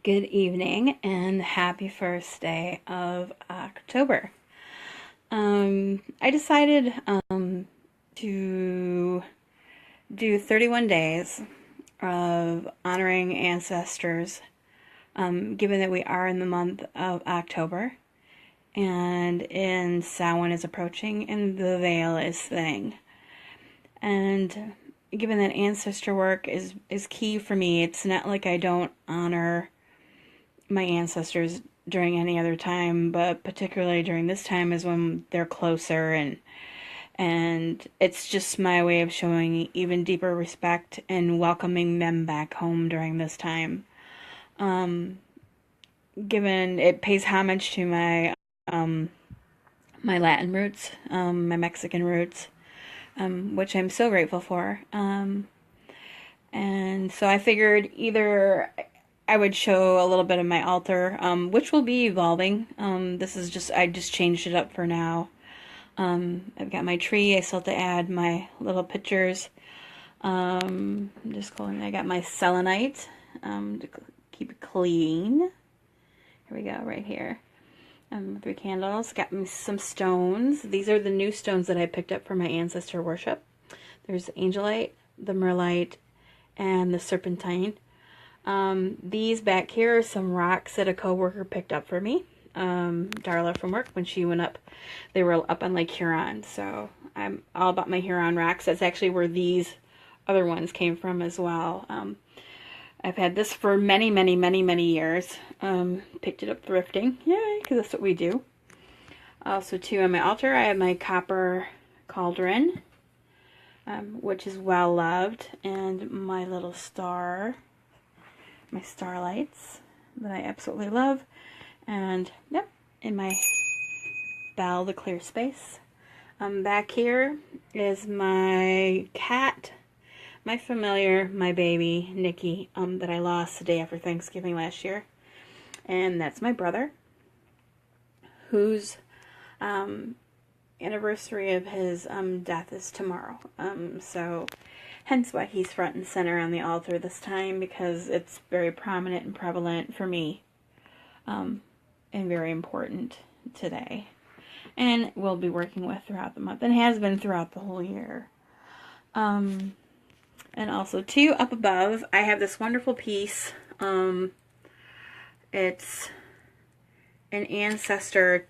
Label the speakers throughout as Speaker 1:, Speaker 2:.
Speaker 1: Good evening and happy first day of October. I decided to do 31 days of honoring ancestors, given that we are in the month of October and in Samhain is approaching and the veil is thinning. And given that ancestor work is key for me, it's not like I don't honor my ancestors during any other time, but particularly during this time is when they're closer, and it's just my way of showing even deeper respect and welcoming them back home during this time. Given it pays homage to my Latin roots, my Mexican roots, which I'm so grateful for. And so I figured either I would show a little bit of my altar, which will be evolving. I just changed it up for now. I've got my tree. I still have to add my little pictures. I'm just going. I got my selenite to keep it clean. Here we go, right here. 3 candles. Got me some stones. These are the new stones that I picked up for my ancestor worship. There's the angelite, the merlite, and the serpentine. These back here are some rocks that a coworker picked up for me. Darla from work, when she went up, they were up on Lake Huron. So I'm all about my Huron rocks. That's actually where these other ones came from as well. I've had this for many, many, many, many years. Picked it up thrifting. Yay, because that's what we do. Also, too, on my altar, I have my copper cauldron, which is well loved, and my little star, my starlights that I absolutely love, and yep, in my bell, the clear space. Back here is my cat, my familiar, my baby, Nikki, that I lost the day after Thanksgiving last year, and that's my brother, whose anniversary of his death is tomorrow. So hence why he's front and center on the altar this time, because it's very prominent and prevalent for me, and very important today. And we'll be working with throughout the month, and has been throughout the whole year. And also, too, up above, I have this wonderful piece. It's an ancestor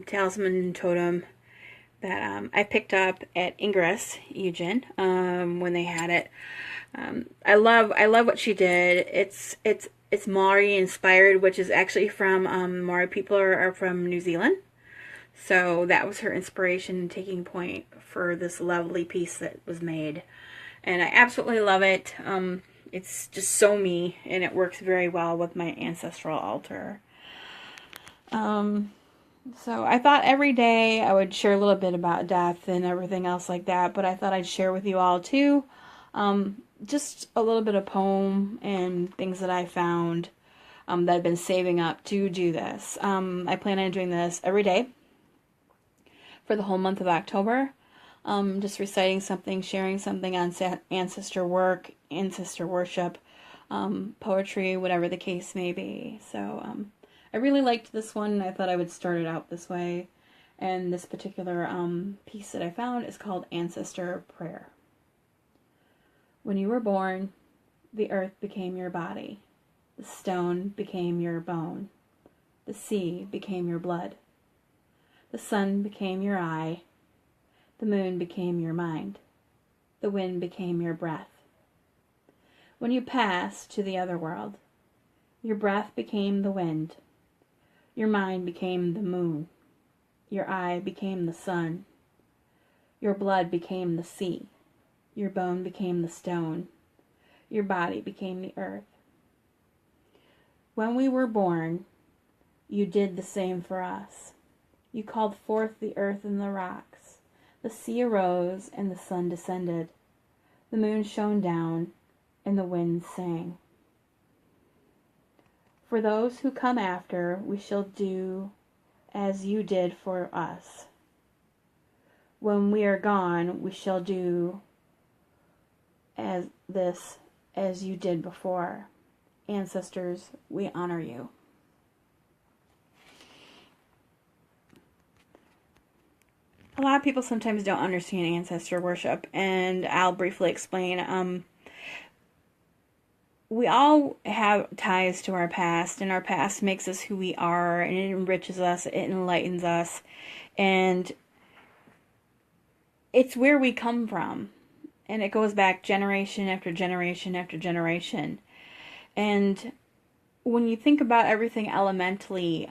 Speaker 1: talisman totem that I picked up at Ingress, Eugen, when they had it. I love what she did. It's Maori inspired, which is actually from Maori people are from New Zealand. So that was her inspiration and taking point for this lovely piece that was made. And I absolutely love it. It's just so me, and it works very well with my ancestral altar. So I thought every day I would share a little bit about death and everything else like that, but I thought I'd share with you all too, just a little bit of poem and things that I found that I've been saving up to do this. I plan on doing this every day for the whole month of October, just reciting something, sharing something on ancestor work, ancestor worship, poetry, whatever the case may be. So I really liked this one. I thought I would start it out this way. And this particular piece that I found is called Ancestor Prayer. When you were born, the earth became your body. The stone became your bone. The sea became your blood. The sun became your eye. The moon became your mind. The wind became your breath. When you passed to the other world, your breath became the wind. Your mind became the moon. Your eye became the sun. Your blood became the sea. Your bone became the stone. Your body became the earth. When we were born, you did the same for us. You called forth the earth and the rocks. The sea arose and the sun descended. The moon shone down and the wind sang. For those who come after, we shall do as you did for us. When we are gone, we shall do as you did before. ancestors, we honor you. A lot of people sometimes don't understand ancestor worship, and I'll briefly explain. We all have ties to our past, and our past makes us who we are, and it enriches us, it enlightens us, and it's where we come from. And it goes back generation after generation after generation. And when you think about everything elementally,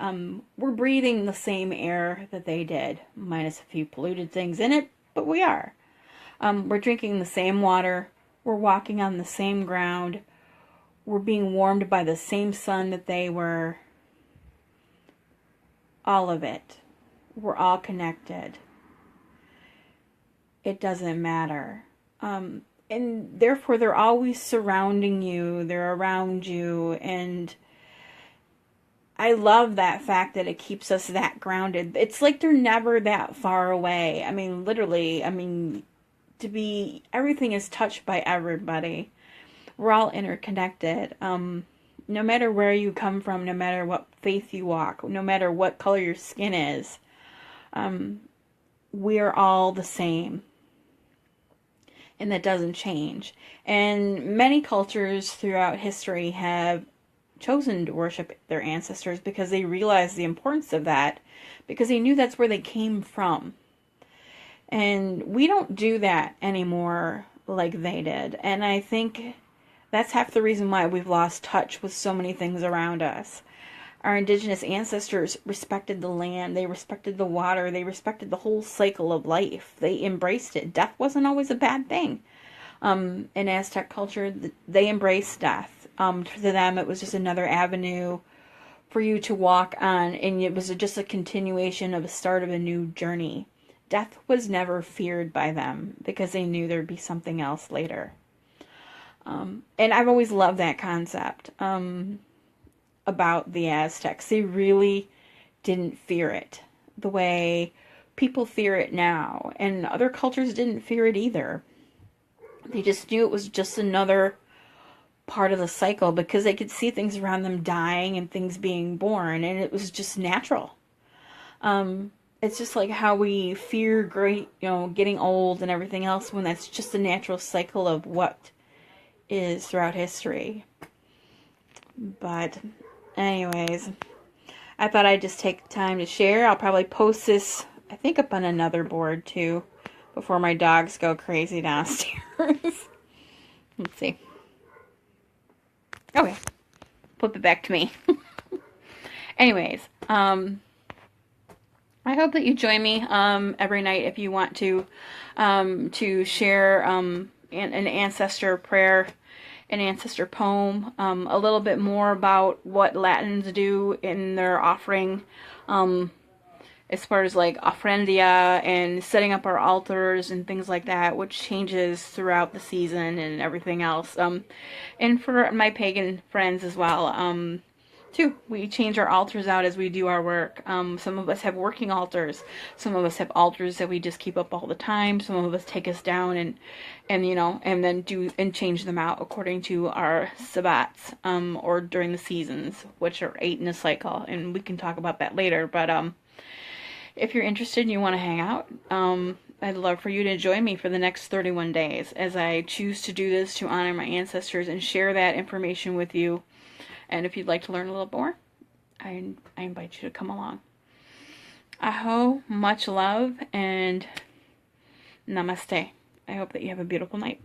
Speaker 1: we're breathing the same air that they did, minus a few polluted things in it, but we are. We're drinking the same water, we're walking on the same ground, we're being warmed by the same sun that they were. All of it. We're all connected. It doesn't matter. And therefore, they're always surrounding you, they're around you, and I love that fact that it keeps us that grounded. It's like they're never that far away. I mean, literally, everything is touched by everybody. We're all interconnected. No matter where you come from, no matter what faith you walk, no matter what color your skin is, we're all the same. And that doesn't change. And many cultures throughout history have chosen to worship their ancestors because they realized the importance of that, because they knew that's where they came from. And we don't do that anymore like they did. And I think that's half the reason why we've lost touch with so many things around us. Our indigenous ancestors respected the land, they respected the water, they respected the whole cycle of life. They embraced it. Death wasn't always a bad thing. In Aztec culture, they embraced death. To them, it was just another avenue for you to walk on, and it was just a continuation of a start of a new journey. Death was never feared by them because they knew there'd be something else later. And I've always loved that concept. About the Aztecs. They really didn't fear it the way people fear it now. And other cultures didn't fear it either. They just knew it was just another part of the cycle because they could see things around them dying and things being born, and it was just natural. It's just like how we fear getting old and everything else when that's just a natural cycle of what is throughout history. But anyways, I thought I'd just take time to share. I'll probably post this, I think, up on another board too, before my dogs go crazy downstairs. Let's see. Okay. Flip it back to me. Anyways, I hope that you join me every night if you want to share an ancestor prayer, an ancestor poem, a little bit more about what Latins do in their offering, as far as like ofrendia and setting up our altars and things like that, which changes throughout the season and everything else. And for my pagan friends as well, too. We change our altars out as we do our work. Some of us have working altars. Some of us have altars that we just keep up all the time. Some of us take us down and then do and change them out according to our sabbats, or during the seasons, which are 8 in a cycle. And we can talk about that later. But if you're interested and you want to hang out, I'd love for you to join me for the next 31 days as I choose to do this to honor my ancestors and share that information with you. And if you'd like to learn a little more, I invite you to come along. Aho, much love, and namaste. I hope that you have a beautiful night.